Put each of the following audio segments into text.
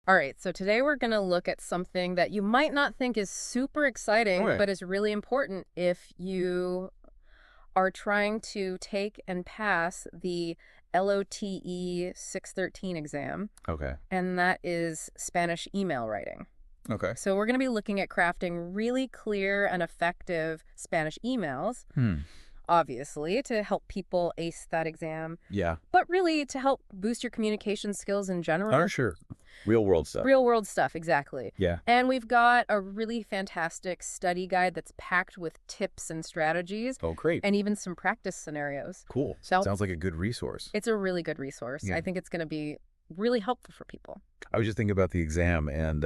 All right, so today we're going to look at something that you might not think is super exciting, Okay. but is really important if you are trying to take and pass the LOTE 613 exam, Okay. and that is Spanish email writing. Okay. So we're going to be looking at crafting really clear and effective Spanish emails, obviously, to help people ace that exam, Yeah. but really to help boost your communication skills in general. Oh, sure. Real world stuff. Real world stuff, exactly. Yeah. And we've got a really fantastic study guide that's packed with tips and strategies Oh, great. and even some practice scenarios. Cool. So Sounds like a good resource. it's a really good resource. Yeah. I think it's going to be really helpful for people. I was just thinking about the exam, and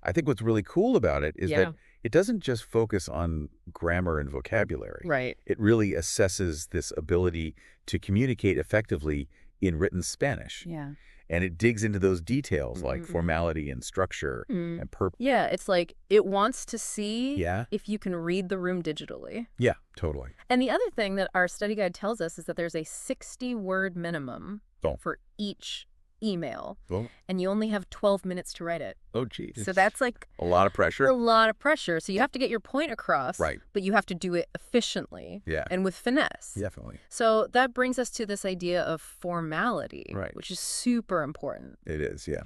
I think what's really cool about it is Yeah. that it doesn't just focus on grammar and vocabulary. Right. It really assesses this ability to communicate effectively in written Spanish. Yeah. And it digs into those details like Mm-mm-mm. formality and structure and purpose. Yeah, it's like it wants to see Yeah. if you can read the room digitally. Yeah, totally. And the other thing that our study guide tells us is that there's a 60-word minimum Oh. for each email, Oh, and you only have 12 minutes to write it. oh geez. So that's like a lot of pressure. a lot of pressure. So you have to get your point across, Right. but you have to do it efficiently Yeah, and with finesse. definitely. So that brings us to this idea of formality, Right. which is super important. It is, yeah.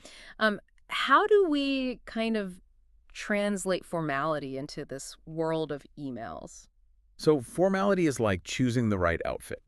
How do we kind of translate formality into this world of emails? So formality is like choosing the right outfit.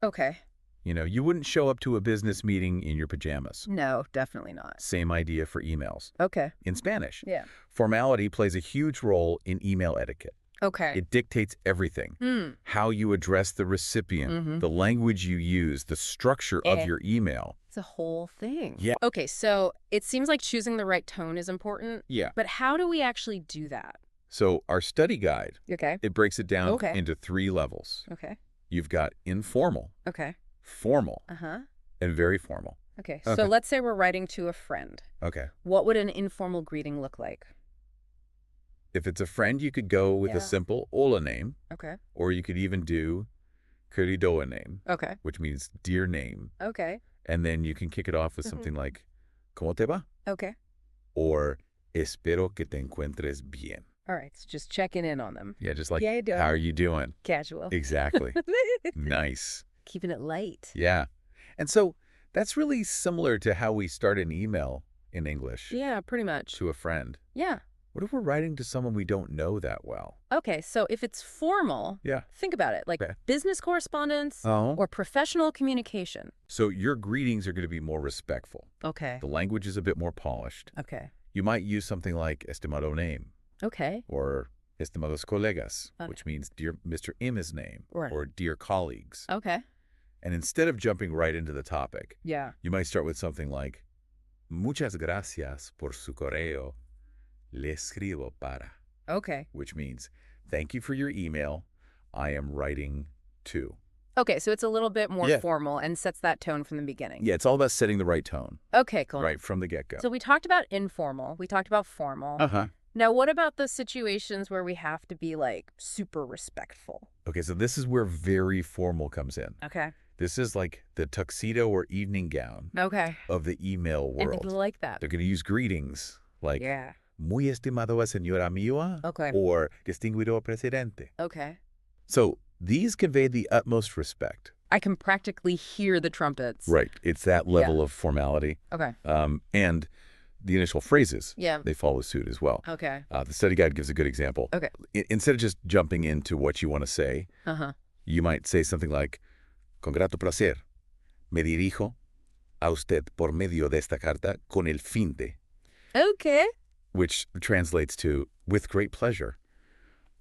Okay. You know, you wouldn't show up to a business meeting in your pajamas. No, definitely not. Same idea for emails. Okay. In Spanish, Yeah. formality plays a huge role in email etiquette. Okay. It dictates everything. How you address the recipient, the language you use, the structure of your email. It's a whole thing. Yeah. Okay, so it seems like choosing the right tone is important, Yeah. but how do we actually do that? So our study guide, Okay. it breaks it down Okay. into 3 levels. Okay. You've got informal, Okay. formal, Uh-huh. and very formal. Okay. Okay. So let's say we're writing to a friend. Okay. What would an informal greeting look like? If it's a friend, you could go with Yeah. a simple hola name, Okay. or you could even do queridoa name, Okay. which means dear name. Okay. And then you can kick it off with something like, ¿Cómo te va? Okay. Or espero que te encuentres bien. All right. So just checking in on them. Yeah, just like, Yeah, you do. how are you doing? Casual. Exactly. Nice. Keeping it light. Yeah. And so that's really similar to how we start an email in English Yeah, pretty much. to a friend. Yeah. What if we're writing to someone we don't know that well? Okay, so if it's formal, Yeah. think about it, like Okay. business correspondence Oh. or professional communication. So your greetings are going to be more respectful. Okay. The language is a bit more polished. Okay. You might use something like estimado name Okay. or estimados colegas, Okay. which means dear Mr. M's name, Right. or dear colleagues. Okay. And instead of jumping right into the topic, Yeah. you might start with something like, Muchas gracias por su correo. Le escribo para, Okay. which means, thank you for your email. I am writing to. Okay, so it's a little bit more Yeah. formal and sets that tone from the beginning. Yeah, it's all about setting the right tone, Okay, cool. right from the get-go. So we talked about informal, we talked about formal. Uh-huh. Now, what about the situations where we have to be like super respectful? Okay, so this is where very formal comes in. Okay. This is like the tuxedo or evening gown Okay. of the email And world. people like that. They're going to use greetings like, Yeah. muy estimado señora mía, Okay. or distinguido presidente. Okay. So these convey the utmost respect. I can practically hear the trumpets. Right. It's that level of formality. Okay. And the initial phrases, Yeah. they follow suit as well. Okay. The study guide gives a good example. Okay. Instead of just jumping into what you want to say, Uh-huh. you might say something like, con grato placer, me dirijo a usted por medio de esta carta con el fin de, Okay. which translates to, with great pleasure,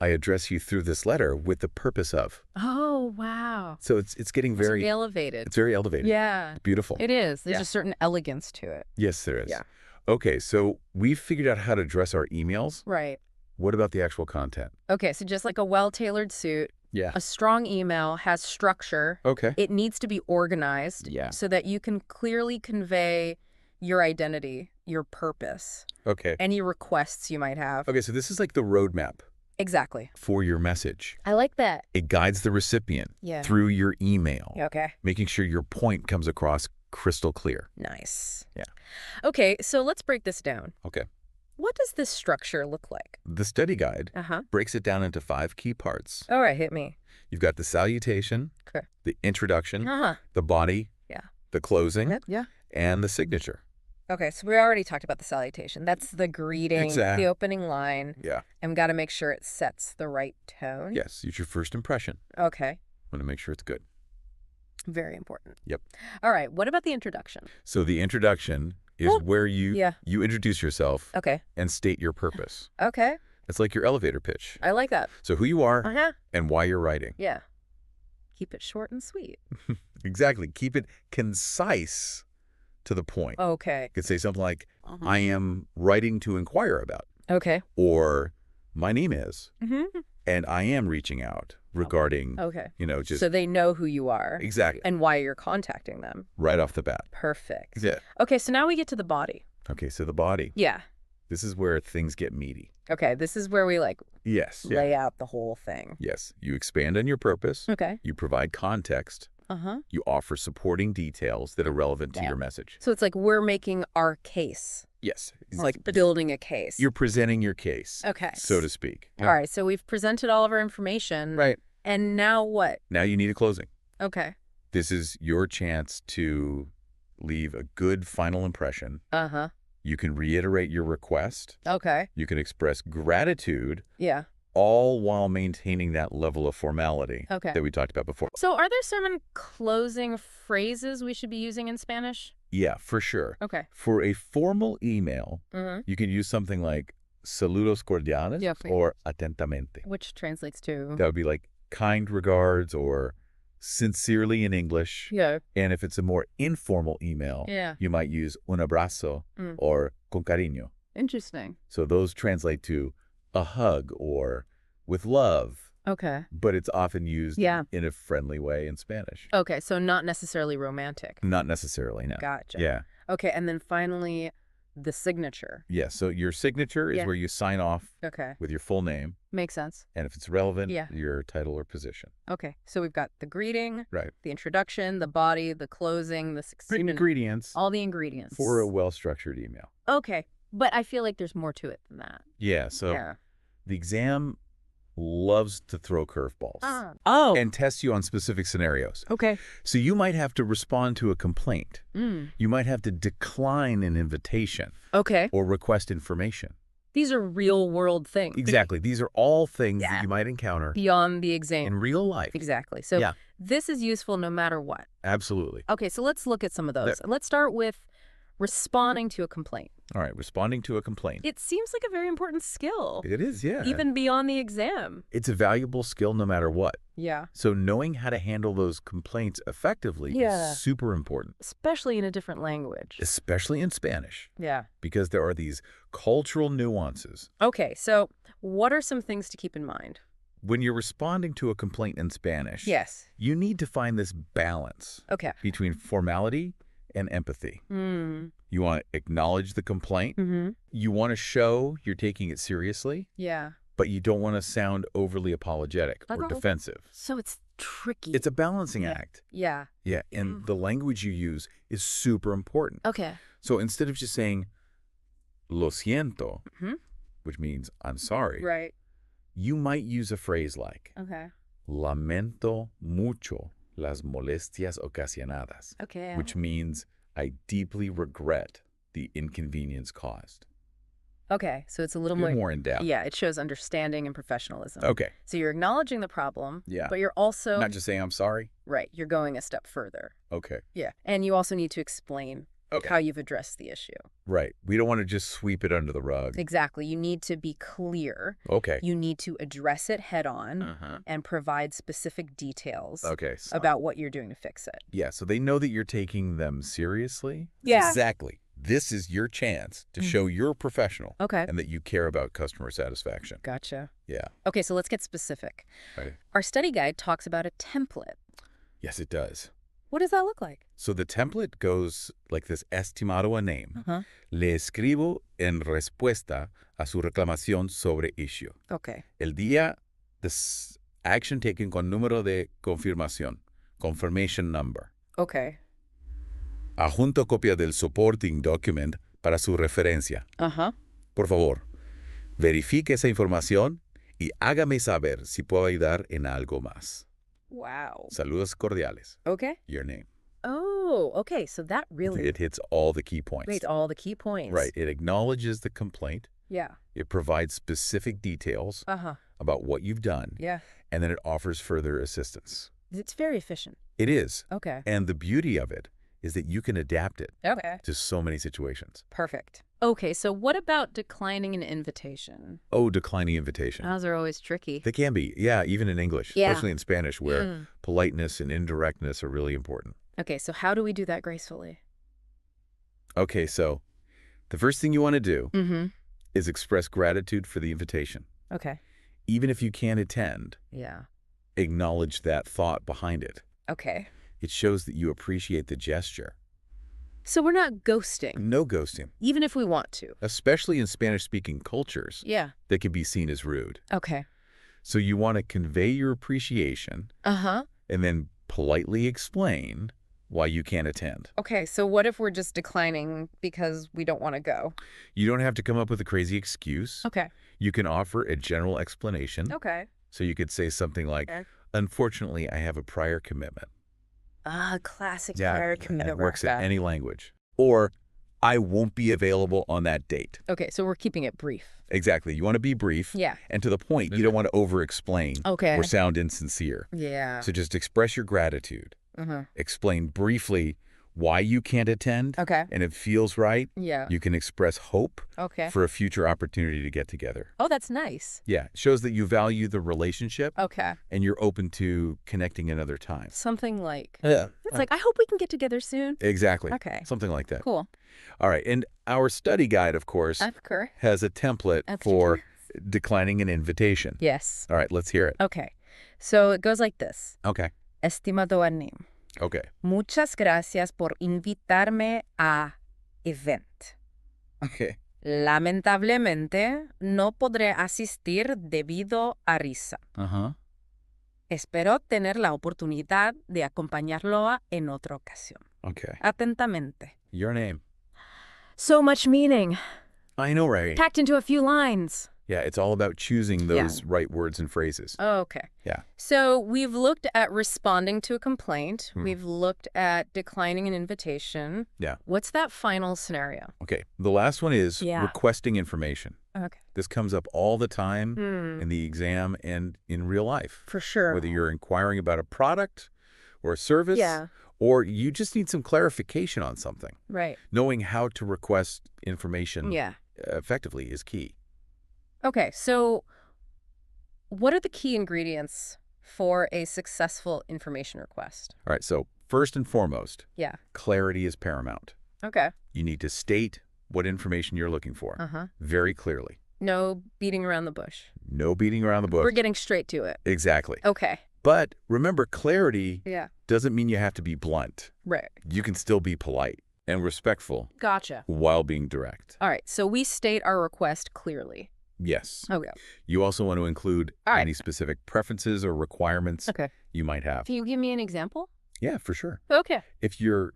I address you through this letter with the purpose of. Oh, wow. So it's getting It's very, elevated. it's very elevated. Yeah. Beautiful. It is. There's Yeah. a certain elegance to it. Yes, there is. Yeah. Okay, so we've figured out how to address our emails. Right. What about the actual content? Okay, so just like a well-tailored suit, Yeah. a strong email has structure. Okay. It needs to be organized Yeah. so that you can clearly convey your identity, your purpose, Okay. any requests you might have. Okay, so this is like the roadmap Exactly. for your message. I like that. It guides the recipient Yeah. through your email, Okay. making sure your point comes across crystal clear. Nice. Yeah. Okay, so let's break this down. Okay. What does this structure look like? The study guide Uh-huh. breaks it down into 5 key parts. All right, hit me. You've got the salutation, Okay. the introduction, Uh-huh. the body, Yeah. the closing, Yeah. and the signature. Okay, so we already talked about the salutation. That's the greeting, Exactly. the opening line. Yeah. And we got to make sure it sets the right tone. Yes, it's your first impression. Okay, Want to make sure it's good. very important. Yep. All right, what about the introduction? So the introduction is Well, where you yeah. you introduce yourself Okay. and state your purpose. Okay, It's like your elevator pitch. I like that. So who you are Uh-huh. and why you're writing. Yeah. Keep it short and sweet. Exactly. Keep it concise to the point. Okay. You could say something like, Uh-huh. I am writing to inquire about, Okay. or my name is, Mm-hmm. and I am reaching out regarding, Okay. just So they know who you are exactly and why you're contacting them. right off the bat. Perfect. Yeah. Okay, so now we get to the body. Okay, so the body. Yeah. This is where things get meaty. Okay, this is where we Yes. Yeah. lay out the whole thing. Yes. You expand on your purpose. Okay. You provide context. Uh-huh. You offer supporting details that are relevant to Yeah. your message. So it's like we're making our case. Yes. It's like building a case. You're presenting your case, Okay. so to speak. All right, so we've presented all of our information. Right. And now what? Now you need a closing. Okay. This is your chance to leave a good final impression. Uh-huh. You can reiterate your request. Okay. You can express gratitude, Yeah. all while maintaining that level of formality Okay. that we talked about before. So are there certain closing phrases we should be using in Spanish? Yeah, for sure. Okay. For a formal email, Mm-hmm. you can use something like saludos cordiales Yeah, or atentamente. Which translates to? That would be like kind regards or sincerely in English. Yeah. And if it's a more informal email, Yeah. you might use un abrazo Mm. or con cariño. Interesting. So those translate to a hug or with love, Okay. but it's often used Yeah. in a friendly way in Spanish. Okay, so not necessarily romantic. Not necessarily, no. Gotcha. Yeah. Okay, and then finally, the signature. Yeah, so your signature is Yeah. where you sign off Okay. with your full name, Makes sense. and if it's relevant, Yeah. your title or position. Okay, so we've got the greeting, Right. the introduction, the body, the closing, the succinct, Ingredients all the ingredients. for a well-structured email. Okay, but I feel like there's more to it than that. Yeah, so Yeah. the exam loves to throw curveballs Oh. and test you on specific scenarios. Okay. So you might have to respond to a complaint. Mm. You might have to decline an invitation Okay. or request information. These are real world things. Exactly. These are all things Yeah. that you might encounter Beyond the exam. in real life. Exactly. So Yeah. this is useful no matter what. Absolutely. Okay, so let's look at some of those. Let's start with responding to a complaint. All right. Responding to a complaint. It seems like a very important skill, It is, yeah. even beyond the exam. It's a valuable skill no matter what. Yeah. So knowing how to handle those complaints effectively Yeah. is super important, Especially in a different language. especially in Spanish, Yeah. because there are these cultural nuances. Okay, so what are some things to keep in mind? When you're responding to a complaint in Spanish, Yes. you need to find this balance Okay. between formality and empathy. Mm. You want to acknowledge the complaint. Mm-hmm. You want to show you're taking it seriously, Yeah. but you don't want to sound overly apologetic or Okay. defensive. So it's tricky. It's a balancing Yeah. act. Yeah. Yeah, and the language you use is super important. Okay. So instead of just saying, lo siento, Mhm. which means I'm sorry, Right. you might use a phrase like, Okay. lamento mucho las molestias ocasionadas, Okay. which means I deeply regret the inconvenience caused. Okay, so it's a little You're more... more in depth. Yeah, it shows understanding and professionalism. Okay. So you're acknowledging the problem, Yeah. but you're also... Not just saying I'm sorry. Right, you're going a step further. Okay. Yeah. And you also need to explain Okay. how you've addressed the issue. Right. We don't want to just sweep it under the rug. Exactly. You need to be clear. Okay. You need to address it head on Uh-huh. and provide specific details Okay. So, about what you're doing to fix it. yeah, so they know that you're taking them seriously. Yeah. Exactly. This is your chance to show you're a professional Okay. and that you care about customer satisfaction. Gotcha. Yeah. Okay, so let's get specific. Right. Our study guide talks about a template. Yes, it does. What does that look like? So the template goes like this: estimado a name. Uh-huh. Le escribo en respuesta a su reclamación sobre issue. Okay. El día de action taken con número de confirmación. Confirmation number. Okay. Adjunto copia del supporting document para su referencia. Uh-huh. Por favor, verifique esa información y hágame saber si puedo ayudar en algo más. Wow. Saludos cordiales. Okay. Your name. Oh, okay. So that really It hits all the key points. rates all the key points. Right. It acknowledges the complaint. Yeah. It provides specific details Uh-huh. about what you've done. Yeah. And then it offers further assistance. It's very efficient. It is. Okay. And the beauty of it is that you can adapt it Okay. to so many situations. Perfect. Okay, so what about declining an invitation? Oh, declining invitation. Those are always tricky. They can be, yeah, even in English, Yeah. especially in Spanish, where politeness and indirectness are really important. Okay, so how do we do that gracefully? Okay, so the first thing you want to do Mm-hmm. is express gratitude for the invitation. Okay. Even if you can't attend, Yeah. acknowledge that thought behind it. Okay. It shows that you appreciate the gesture. So we're not ghosting, No ghosting, even if we want to. especially in Spanish-speaking cultures, Yeah. that can be seen as rude. Okay. So you want to convey your appreciation Uh-huh. and then politely explain why you can't attend. Okay, so what if we're just declining because we don't want to go? You don't have to come up with a crazy excuse. Okay. You can offer a general explanation. Okay. So you could say something like, Okay. unfortunately, I have a prior commitment. Ah, classic prior commitment It works in work. any language. Or, I won't be available on that date. Okay, so we're keeping it brief. Exactly. You want to be brief Yeah. and to the point. You don't want to over-explain Okay. or sound insincere. Yeah. So just express your gratitude. Uh-huh. Explain briefly why you can't attend. Okay. And if it feels right, Yeah. you can express hope Okay. for a future opportunity to get together. Oh, that's nice. Yeah, it shows that you value the relationship Okay. and you're open to connecting another time. Something like, Yeah. it's like, I hope we can get together soon. Exactly. Okay. Something like that. Cool. All right. And our study guide, of course, After. has a template for declining an invitation. Yes. All right, let's hear it. Okay. So it goes like this. Okay. Estimado Anim, Okay. muchas gracias por invitarme a event. Okay. Lamentablemente, no podré asistir debido a risa. Uh-huh. Espero tener la oportunidad de acompañarlo en otra ocasión. Okay. Atentamente. Your name. So much meaning, I know, right? packed into a few lines. Yeah, it's all about choosing those right words and phrases. Okay. Yeah. So we've looked at responding to a complaint. We've looked at declining an invitation. Yeah. What's that final scenario? Okay. The last one is Yeah. requesting information. Okay. This comes up all the time in the exam and in real life. For sure. Whether you're inquiring about a product or a service, Yeah. or you just need some clarification on something. Right. Knowing how to request information Yeah. effectively is key. Okay, so what are the key ingredients for a successful information request? All right, so first and foremost, Yeah. clarity is paramount. Okay. You need to state what information you're looking for Uh-huh. very clearly. No beating around the bush. No beating around the bush. We're getting straight to it. Exactly. Okay. But remember, clarity Yeah. doesn't mean you have to be blunt. Right. You can still be polite and respectful Gotcha. while being direct. All right, so we state our request clearly. Yes. Okay. You also want to include All right. any specific preferences or requirements Okay. you might have. Can you give me an example? Yeah, for sure. Okay. If you're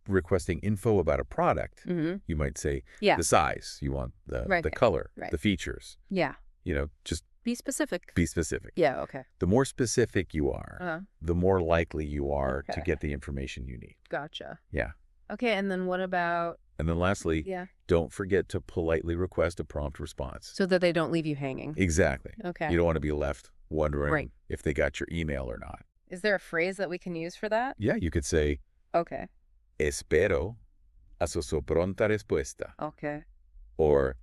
requesting info about a product, Mm-hmm. you might say Yeah. the size, you want the Right. color, Right. the features. Yeah. Just Be specific. be specific. Yeah, okay. The more specific you are, the more likely you are to Okay. get the information you need. Gotcha. Yeah. Okay, and then what about, And then lastly, yeah, don't forget to politely request a prompt response. so that they don't leave you hanging? Exactly. Okay. You don't want to be left wondering Right. if they got your email or not. Is there a phrase that we can use for that? Yeah, you could say, Okay. espero a su pronta respuesta. Okay. Or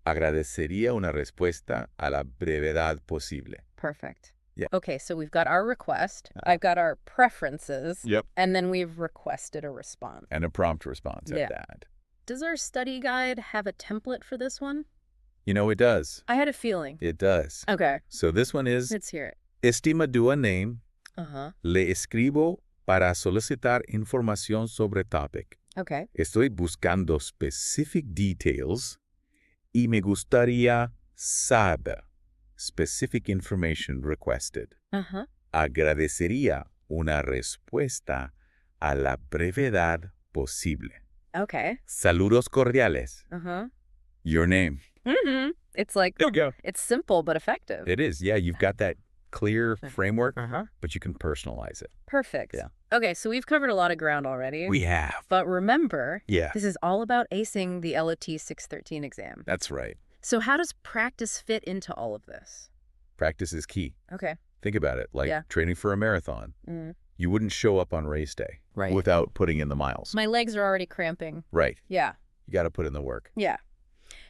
agradecería una respuesta a la brevedad posible. Perfect. Yeah. Okay, so we've got our request. I've got our preferences. Yep. And then we've requested a response. And a prompt response Yeah. at that. Does our study guide have a template for this one? You know, it does. I had a feeling. It does. Okay. So this one is, Let's hear it. estimado name, Uh-huh. le escribo para solicitar información sobre topic. Okay. Estoy buscando specific details y me gustaría saber specific information requested. Uh-huh. Agradecería una respuesta a la brevedad posible. Okay. Saludos cordiales. Uh-huh. Your name. Mm-hmm. It's like, There you go. it's simple but effective. It is. Yeah, you've got that clear framework, Uh-huh. but you can personalize it. Perfect. Yeah. Okay, so we've covered a lot of ground already. We have. But remember, Yeah. this is all about acing the LOTE 613 exam. That's right. So how does practice fit into all of this? Practice is key. Okay. Think about it, like training for a marathon. Mm. You wouldn't show up on race day without putting in the miles. My legs are already cramping. Right. Yeah. You got to put in the work. Yeah.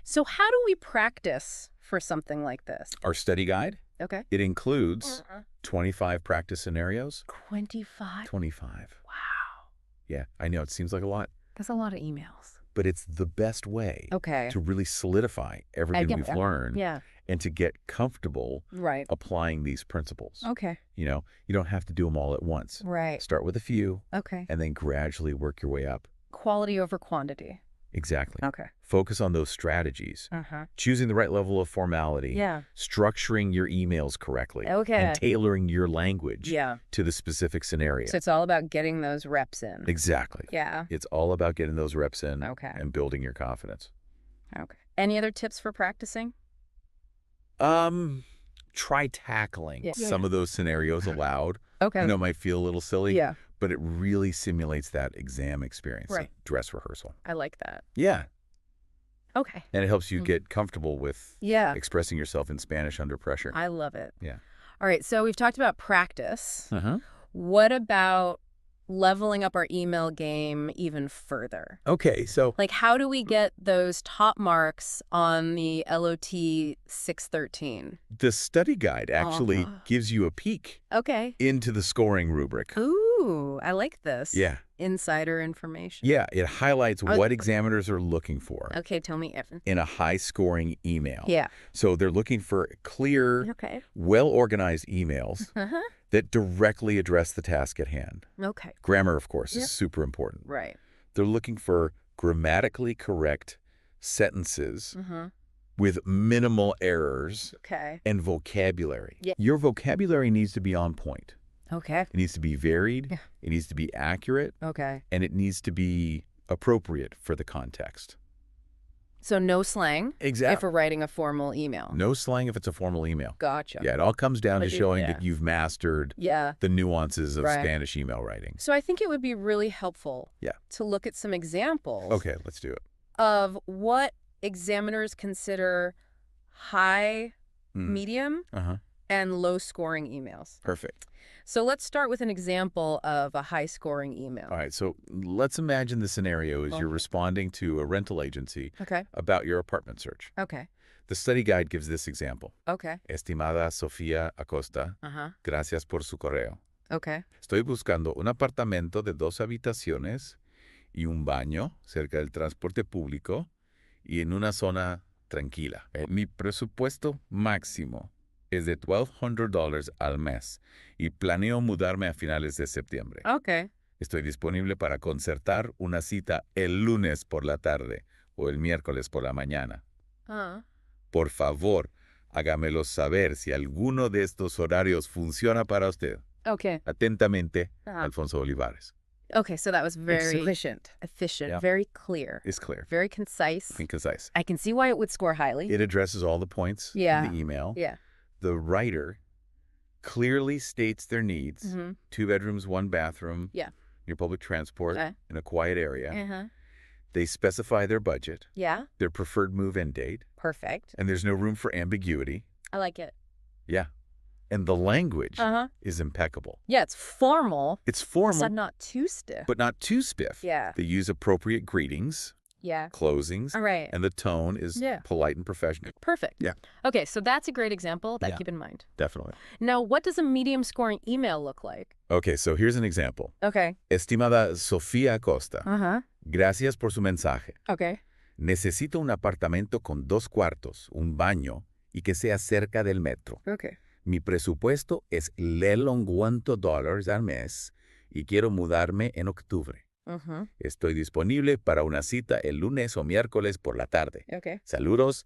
So how do we practice for something like this? Our study guide, Okay. it includes 25 practice scenarios. 25? 25. Wow. Yeah, I know. It seems like a lot, That's a lot of emails. but it's the best way to really solidify everything we've learned and to get comfortable applying these principles. Okay. You know, you don't have to do them all at once. Right. Start with a few Okay. and then gradually work your way up. Quality over quantity. Exactly. Okay. Focus on those strategies. Choosing the right level of formality. Yeah. Structuring your emails correctly. Okay. And tailoring your language Yeah. to the specific scenario. So it's all about getting those reps in. Exactly. Yeah. It's all about getting those reps in Okay. and building your confidence. Okay. Any other tips for practicing? Try tackling some of those scenarios aloud. Okay. I know it might feel a little silly, Yeah. but it really simulates that exam experience, Right. dress rehearsal. I like that. Yeah. Okay. And it helps you get comfortable with Yeah. expressing yourself in Spanish under pressure. I love it. Yeah. All right. So we've talked about practice. Uh-huh. What about leveling up our email game even further? Okay, so Like, how do we get those top marks on the LOTE 613? the study guide actually gives you a peek Okay. into the scoring rubric. Ooh, I like this. Yeah. Insider information. Yeah, it highlights what examiners are looking for Okay, tell me, Evan. in a high-scoring email. Yeah. So they're looking for clear, Okay. well-organized emails Uh-huh. that directly address the task at hand. Okay. Grammar, of course, is super important. Right. They're looking for grammatically correct sentences with minimal errors Okay. and vocabulary. Yeah. Your vocabulary needs to be on point. Okay. It needs to be varied, Yeah. it needs to be accurate, Okay. and it needs to be appropriate for the context. So no slang Exactly. if we're writing a formal email. No slang if it's a formal email. Gotcha. Yeah, it all comes down to But showing that you've mastered Yeah. the nuances of Right. Spanish email writing. So I think it would be really helpful to look at some examples Okay, let's do it. of what examiners consider high, medium, and low-scoring emails. Perfect. So let's start with an example of a high-scoring email. All right, so let's imagine the scenario is you're responding to a rental agency Okay. about your apartment search. Okay. The study guide gives this example. Okay. Estimada Sofía Acosta, gracias por su correo. Okay. Estoy buscando un apartamento de 2 habitaciones y un baño cerca del transporte público y en una zona tranquila. Mi presupuesto máximo es de $1,200 al mes y planeo mudarme a finales de septiembre. Okay. Estoy disponible para concertar una cita el lunes por la tarde o el miércoles por la mañana. Por favor, hágamelo saber si alguno de estos horarios funciona para usted. Okay. Atentamente, Alfonso Olivares. Okay, so that was very Efficient. very clear. It's clear Very concise. and concise. I can see why it would score highly. It addresses all the points in the email. Yeah. The writer clearly states their needs. 2 bedrooms, 1 bathroom. Yeah. Near public transport in a quiet area. Uh-huh. They specify their budget, Yeah. their preferred move-in date, Perfect. and there's no room for ambiguity. I like it. Yeah. And the language Uh-huh. is impeccable. Yeah, it's formal. It's formal, But not too stiff. but not too stiff. Yeah. They use appropriate greetings, Yeah. closings, All right. and the tone is polite and professional. Perfect. Yeah. Okay, so that's a great example that Yeah. keep in mind. Definitely. Now, what does a medium scoring email look like? Okay, so here's an example. Okay. Estimada Sofía Acosta, Uh-huh. gracias por su mensaje. Okay. Necesito un apartamento con 2 cuartos, un baño y que sea cerca del metro. Okay. Mi presupuesto es $1,100 al mes y quiero mudarme en octubre. Estoy disponible para una cita el lunes o miércoles por la tarde. Okay. Saludos,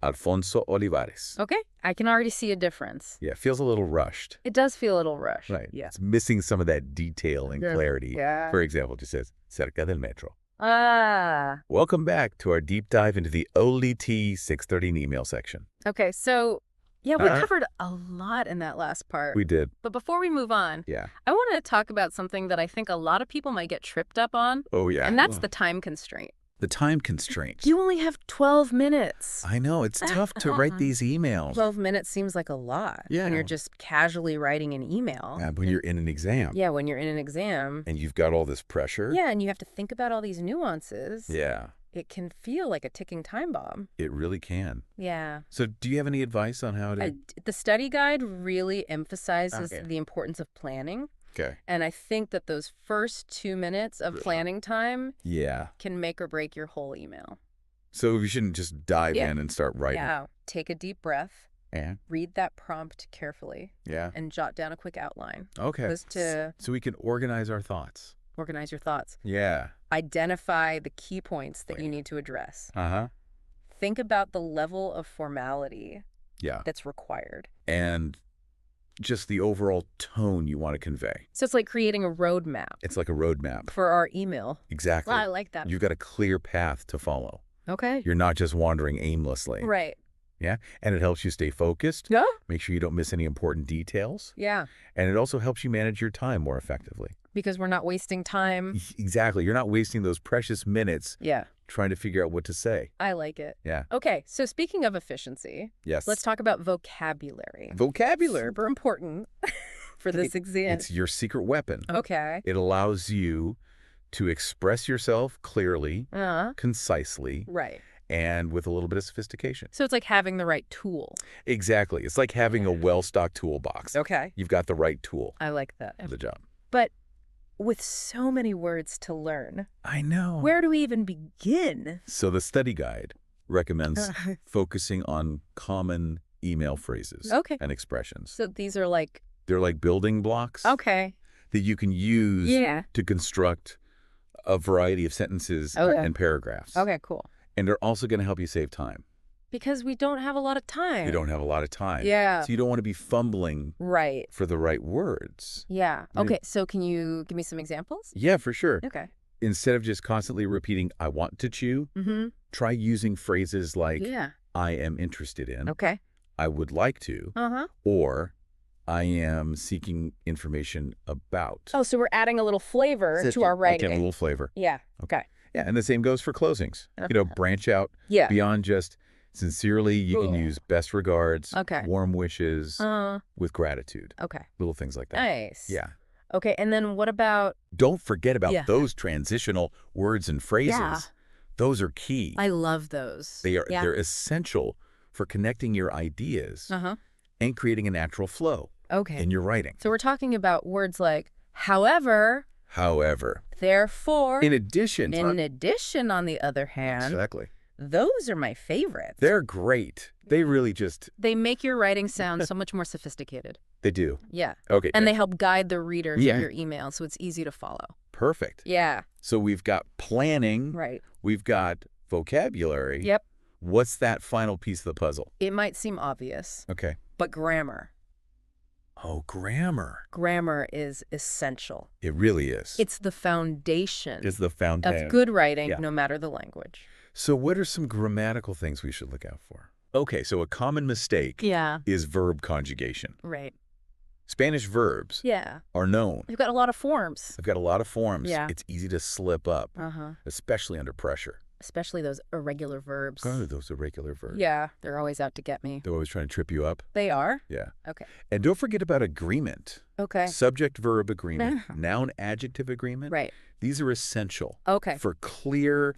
Alfonso Olivares. Okay, I can already see a difference. Yeah, feels a little rushed. It does feel a little rushed. Right. Yeah. It's missing some of that detail and clarity. Yeah. For example, it just says, cerca del metro. Ah. Welcome back to our deep dive into the OLT 613 email section. Okay, so, yeah, we covered a lot in that last part. We did. But before we move on, Yeah. I want to talk about something that I think a lot of people might get tripped up on, Oh, yeah. and that's the time constraint. The time constraints. You only have 12 minutes. I know. It's tough to write these emails. 12 minutes seems like a lot Yeah. when you're just casually writing an email. When you're in an exam. Yeah, when you're in an exam. And you've got all this pressure. Yeah, and you have to think about all these nuances. Yeah. It can feel like a ticking time bomb. It really can. Yeah. So do you have any advice on how to... The study guide really emphasizes the importance of planning. Okay. And I think that those first 2 minutes of planning time can make or break your whole email. So we shouldn't just dive in and start writing. Yeah. Take a deep breath. And? Read that prompt carefully. Yeah. And jot down a quick outline. Okay. Just to so we can organize our thoughts. organize your thoughts. Yeah. Identify the key points that you need to address. Uh-huh. Think about the level of formality that's required. And just the overall tone you want to convey. So it's like creating a roadmap. It's like a roadmap. For our email. Exactly. Well, I like that. You've got a clear path to follow. Okay. You're not just wandering aimlessly. Right. Yeah. And it helps you stay focused. Yeah. Make sure you don't miss any important details. Yeah. And it also helps you manage your time more effectively. Because we're not wasting time. Exactly. You're not wasting those precious minutes trying to figure out what to say. I like it. Yeah. Okay, so speaking of efficiency, let's talk about vocabulary. Vocabulary. Super important for this exam. It's your secret weapon. Okay. It allows you to express yourself clearly, concisely, and with a little bit of sophistication. So it's like having the right tool. Exactly. It's like having a well-stocked toolbox. Okay. You've got the right tool. I like that. For the job. But with so many words to learn. I know. Where do we even begin? So the study guide recommends focusing on common email phrases and expressions. So these are like... They're like building blocks that you can use to construct a variety of sentences and paragraphs. Okay, cool. And they're also going to help you save time. Because we don't have a lot of time. You don't have a lot of time. Yeah. So you don't want to be fumbling for the right words. Yeah. Okay, so can you give me some examples? Yeah, for sure. Okay. Instead of just constantly repeating, I want to chew, try using phrases like, I am interested in, I would like to, or I am seeking information about. Oh, so we're adding a little flavor to our writing. Okay, a little flavor. Yeah. Okay. Yeah, and the same goes for closings. You know, branch out beyond just sincerely. You can use best regards, warm wishes, with gratitude. Okay. Little things like that. Nice. Yeah. Okay, and then what about... Don't forget about those transitional words and phrases. Yeah. Those are key. I love those. They're essential for connecting your ideas and creating a natural flow in your writing. So we're talking about words like however, therefore, in addition, on the other hand. Exactly. Those are my favorites. They're great. They really just... They make your writing sound so much more sophisticated. They do. Yeah. Okay. And they help guide the reader through your email, so it's easy to follow. Perfect. Yeah. So we've got planning. Right. We've got vocabulary. Yep. What's that final piece of the puzzle? It might seem obvious. Okay. But grammar. Oh, grammar. Grammar is essential. It really is. It's the foundation. It's the foundation of good writing, no matter the language. So what are some grammatical things we should look out for? Okay, so a common mistake is verb conjugation. Right. Spanish verbs are known. They've got a lot of forms. They've got a lot of forms. Yeah. It's easy to slip up, especially under pressure. Especially those irregular verbs. Oh, those irregular verbs. Yeah, they're always out to get me. They're always trying to trip you up. They are? Yeah. Okay. And don't forget about agreement. Okay. Subject-verb agreement, noun-adjective agreement. Right. These are essential for clear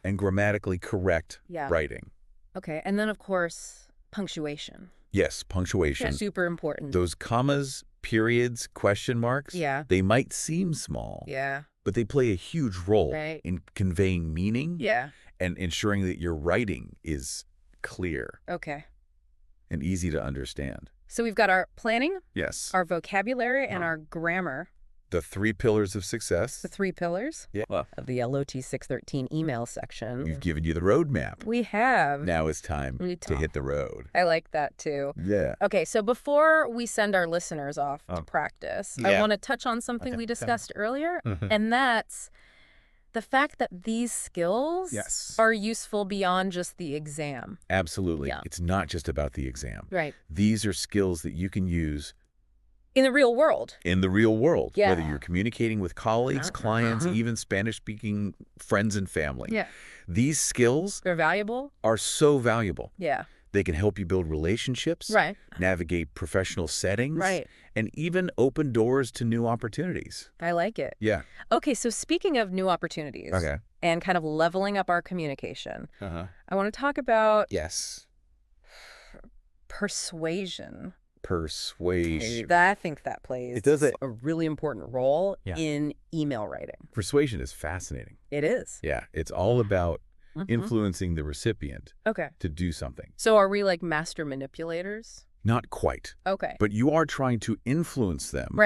and grammatically correct writing. Okay, and then, of course, punctuation. Yes, punctuation. Super important. Those commas, periods, question marks, they might seem small, but they play a huge role in conveying meaning and ensuring that your writing is clear and easy to understand. So we've got our planning, yes, our vocabulary, and our grammar. The 3 pillars of success. The 3 pillars Yeah. of the LOTE 613 email section. We've given you the roadmap. We have. Now it's time to hit the road. I like that too. Yeah. Okay, so before we send our listeners off to practice, I want to touch on something we discussed earlier, and that's the fact that these skills are useful beyond just the exam. Absolutely. Yeah. It's not just about the exam. Right. These are skills that you can use in the real world. In the real world. Yeah. Whether you're communicating with colleagues, clients, even Spanish-speaking friends and family. Yeah. These skills They're valuable. Are so valuable. Yeah. They can help you build relationships, right. navigate professional settings, right. and even open doors to new opportunities. I like it. Yeah. Okay, so speaking of new opportunities and kind of leveling up our communication, I want to talk about persuasion. Persuasion. I think that plays a really important role in email writing. Persuasion is fascinating. It is. Yeah, it's all about influencing the recipient to do something. So are we like master manipulators? Not quite. Okay. But you are trying to influence them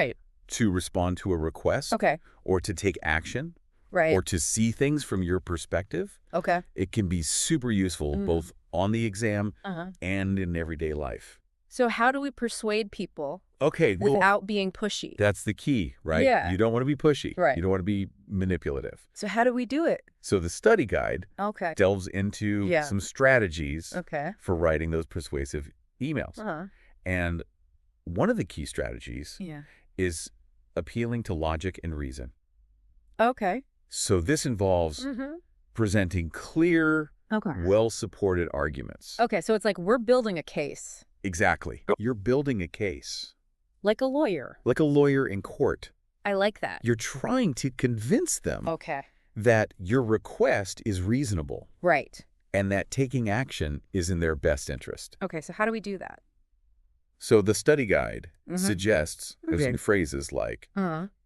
to respond to a request or to take action or to see things from your perspective. Okay. It can be super useful both on the exam and in everyday life. So how do we persuade people without being pushy? That's the key, right? Yeah. You don't want to be pushy. Right. You don't want to be manipulative. So how do we do it? So the study guide delves into some strategies for writing those persuasive emails. And one of the key strategies is appealing to logic and reason. Okay. So this involves presenting clear, well-supported arguments. Okay, so it's like we're building a case. Exactly. You're building a case. Like a lawyer. Like a lawyer in court. I like that. You're trying to convince them that your request is reasonable. Right. And that taking action is in their best interest. Okay, so how do we do that? So the study guide suggests using phrases like,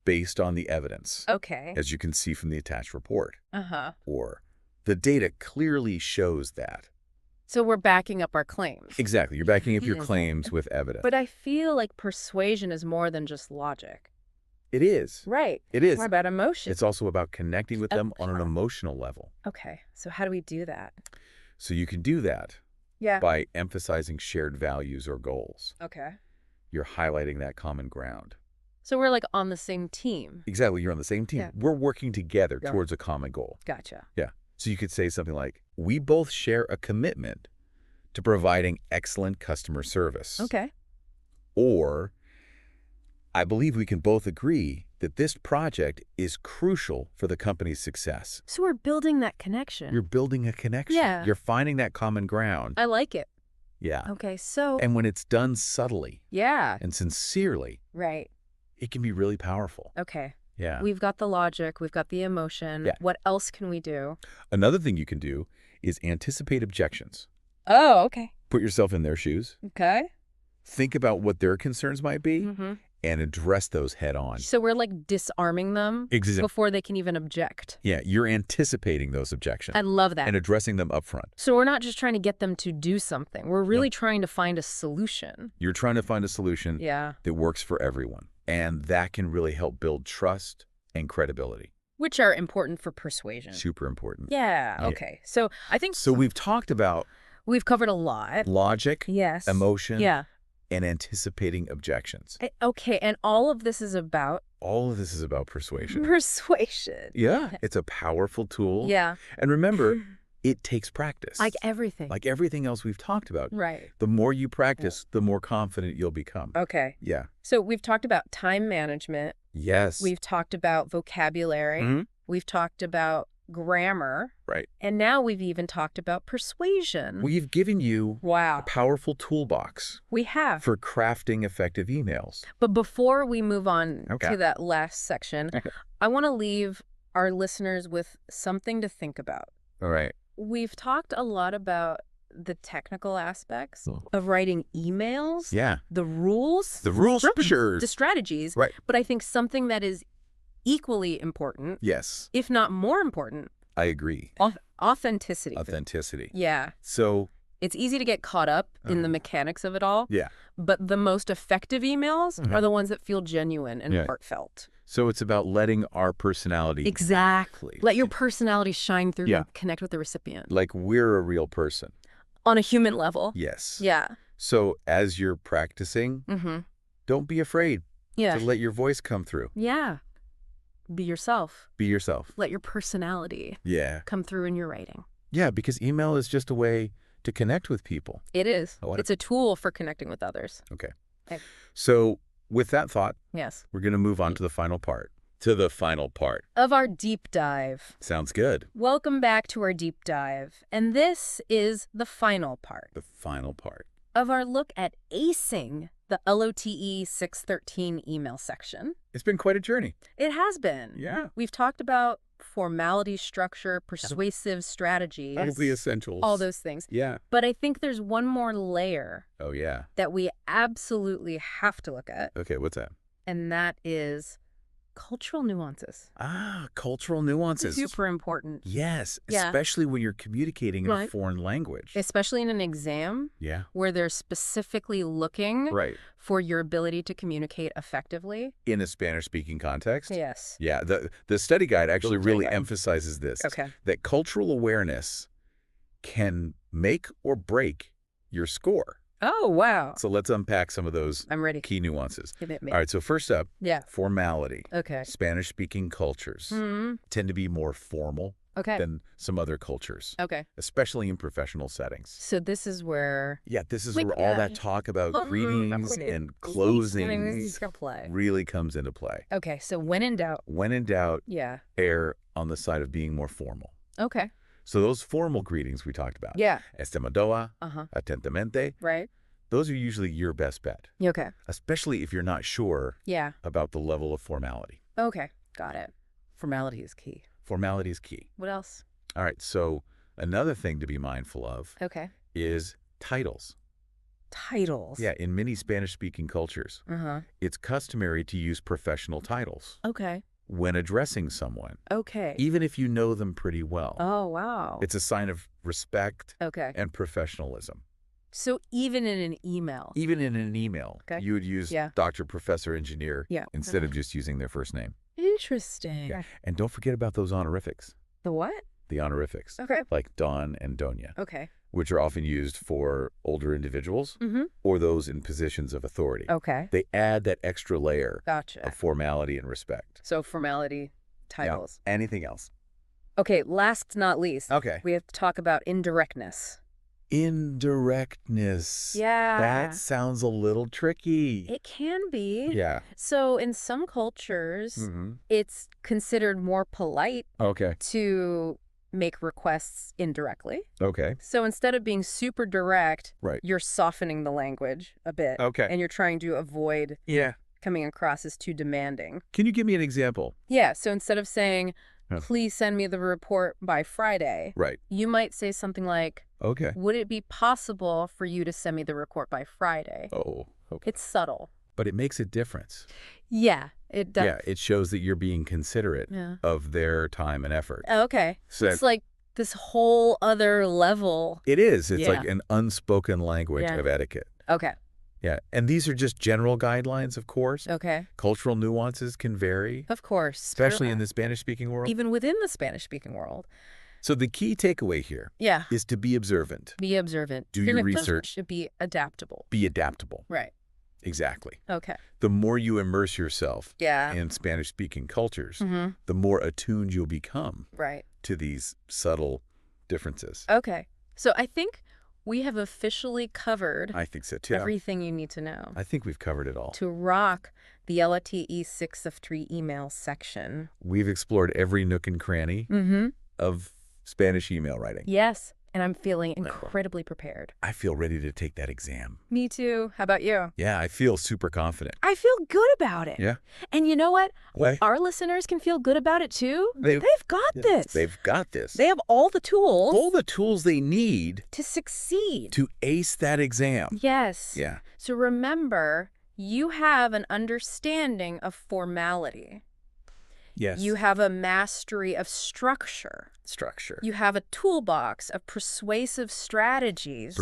based on the evidence. Okay. As you can see from the attached report. Or, the data clearly shows that. So we're backing up our claims. Exactly. You're backing up your claims with evidence. But I feel like persuasion is more than just logic. It is. Right. It is. It's more about emotion. It's also about connecting with them on an emotional level. Okay. So how do we do that? So you can do that by emphasizing shared values or goals. Okay. You're highlighting that common ground. So we're like on the same team. Exactly. You're on the same team. Yeah. We're working together towards a common goal. Gotcha. Yeah. So you could say something like, we both share a commitment to providing excellent customer service. Okay. Or, I believe we can both agree that this project is crucial for the company's success. So we're building that connection. You're building a connection. Yeah. You're finding that common ground. I like it. Yeah. Okay, so... And when it's done subtly and sincerely, it can be really powerful. Okay. Yeah. We've got the logic. We've got the emotion. Yeah. What else can we do? Another thing you can do is anticipate objections. Oh, okay. Put yourself in their shoes. Okay. Think about what their concerns might be and address those head on. So we're like disarming them before they can even object. Yeah, you're anticipating those objections. I love that. And addressing them up front. So we're not just trying to get them to do something. We're really trying to find a solution. You're trying to find a solution that works for everyone. And that can really help build trust and credibility. Which are important for persuasion. Super important. Yeah, okay. So I think... So we've talked about... We've covered a lot. Logic. Yes. Emotion. And anticipating objections. Okay, and all of this is about... All of this is about persuasion. Persuasion. Yeah, it's a powerful tool. Yeah. And remember, it takes practice. Like everything. Like everything else we've talked about. Right. The more you practice, the more confident you'll become. Okay. Yeah. So we've talked about time management. Yes. We've talked about vocabulary. We've talked about grammar. Right. And now we've even talked about persuasion. We've given you a powerful toolbox. We have. For crafting effective emails. But before we move on to that last section, I want to leave our listeners with something to think about. All right. We've talked a lot about the technical aspects of writing emails. Yeah. The rules. The rules, sure. The strategies. Right. But I think something that is equally important, if not more important, I agree. Authenticity. Authenticity. Yeah. So it's easy to get caught up in the mechanics of it all. Yeah. But the most effective emails are the ones that feel genuine and heartfelt. So it's about letting our personality... Exactly. Let your personality shine through and connect with the recipient. Like we're a real person. On a human level. Yes. Yeah. So as you're practicing, don't be afraid to let your voice come through. Yeah. Be yourself. Be yourself. Let your personality come through in your writing. Yeah, because email is just a way to connect with people. It is. It's a tool for connecting with others. Okay. So with that thought, we're going to move on to the final part. Of our deep dive. Sounds good. Welcome back to our deep dive. And this is the final part. The final part. Of our look at acing the LOTE 613 email section. It's been quite a journey. It has been. Yeah. We've talked about formality, structure, persuasive strategies. All the essentials. All those things. Yeah. But I think there's one more layer. Oh, yeah. That we absolutely have to look at. Okay, what's that? And that is cultural nuances. Ah, cultural nuances. Super important. Yes, especially when you're communicating in a foreign language. Especially in an exam. Yeah. Where they're specifically looking for your ability to communicate effectively. In a Spanish-speaking context? Yes. Yeah, the study guide actually really emphasizes this. That cultural awareness can make or break your score. Oh, wow. So let's unpack some of those key nuances. Give it me. All right, so first up, formality. Okay. Spanish-speaking cultures tend to be more formal than some other cultures. Okay. Especially in professional settings. So this is where... Yeah, this is where all that talk about greetings and closings really comes into play. Okay, so when in doubt... When in doubt, err on the side of being more formal. Okay. So those formal greetings we talked about. Yeah. Estemadoa, atentamente. Right. Those are usually your best bet. Okay. Especially if you're not sure about the level of formality. Okay. Got it. Formality is key. Formality is key. What else? All right. So another thing to be mindful of is titles. Titles? Yeah. In many Spanish-speaking cultures, it's customary to use professional titles. Okay. When addressing someone. Okay. Even if you know them pretty well. Oh, wow. It's a sign of respect and professionalism. So even in an email? Even in an email, you would use Dr., Professor, Engineer instead of just using their first name. Interesting. Yeah. And don't forget about those honorifics. The what? The honorifics. Okay. Like Don and Doña. Okay. Which are often used for older individuals or those in positions of authority. Okay. They add that extra layer of formality and respect. So formality, titles. Yeah. Anything else? Okay, last not least. Okay. We have to talk about indirectness. Indirectness. Yeah. That sounds a little tricky. It can be. Yeah. So in some cultures, it's considered more polite to make requests indirectly. Okay. So instead of being super direct, you're softening the language a bit. Okay. And you're trying to avoid coming across as too demanding. Can you give me an example? Yeah. So instead of saying, please send me the report by Friday, you might say something like, would it be possible for you to send me the report by Friday? Oh, okay. It's subtle. But it makes a difference. Yeah, it does. Yeah, it shows that you're being considerate of their time and effort. Okay. So it's like this whole other level. It is. It's like an unspoken language of etiquette. Okay. Yeah, and these are just general guidelines, of course. Okay. Cultural nuances can vary. Of course. Especially in the Spanish-speaking world. Even within the Spanish-speaking world. So the key takeaway here is to be observant. Be observant. Do your research. To be adaptable. Be adaptable. Right. Exactly. Okay. The more you immerse yourself in Spanish-speaking cultures, the more attuned you'll become to these subtle differences. Okay. So I think we have officially covered I think so too. Everything you need to know. I think we've covered it all. To rock the LOTE 6 of 3 email section. We've explored every nook and cranny of Spanish email writing. Yes. And I'm feeling incredibly prepared. I feel ready to take that exam. Me too. How about you? Yeah, I feel super confident. I feel good about it. Yeah. And you know what? Our listeners can feel good about it too. They've got this. They've got this. They have all the tools. All the tools they need. To succeed. To ace that exam. Yes. Yeah. So remember, you have an understanding of formality. Yes. You have a mastery of structure. You have a toolbox of persuasive strategies.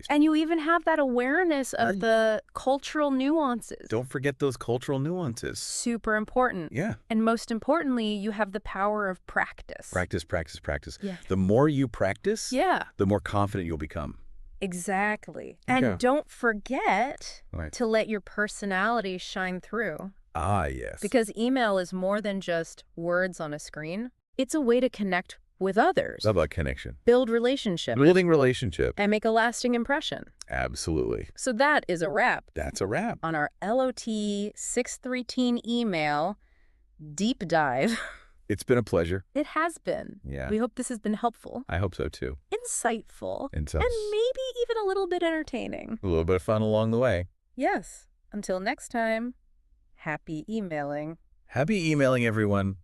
And you even have that awareness of the cultural nuances. Don't forget those cultural nuances. Super important. Yeah. And most importantly, you have the power of practice. Practice. Yeah. The more you practice, yeah, the more confident you'll become. Exactly. And don't forget to let your personality shine through. Ah, yes. Because email is more than just words on a screen. It's a way to connect with others. How about connection? Build relationships. Building relationship. And make a lasting impression. Absolutely. So that is a wrap. That's a wrap. On our LOTE 613 email deep dive. It's been a pleasure. It has been. Yeah. We hope this has been helpful. I hope so, too. Insightful. And maybe even a little bit entertaining. A little bit of fun along the way. Yes. Until next time, happy emailing. Happy emailing, everyone.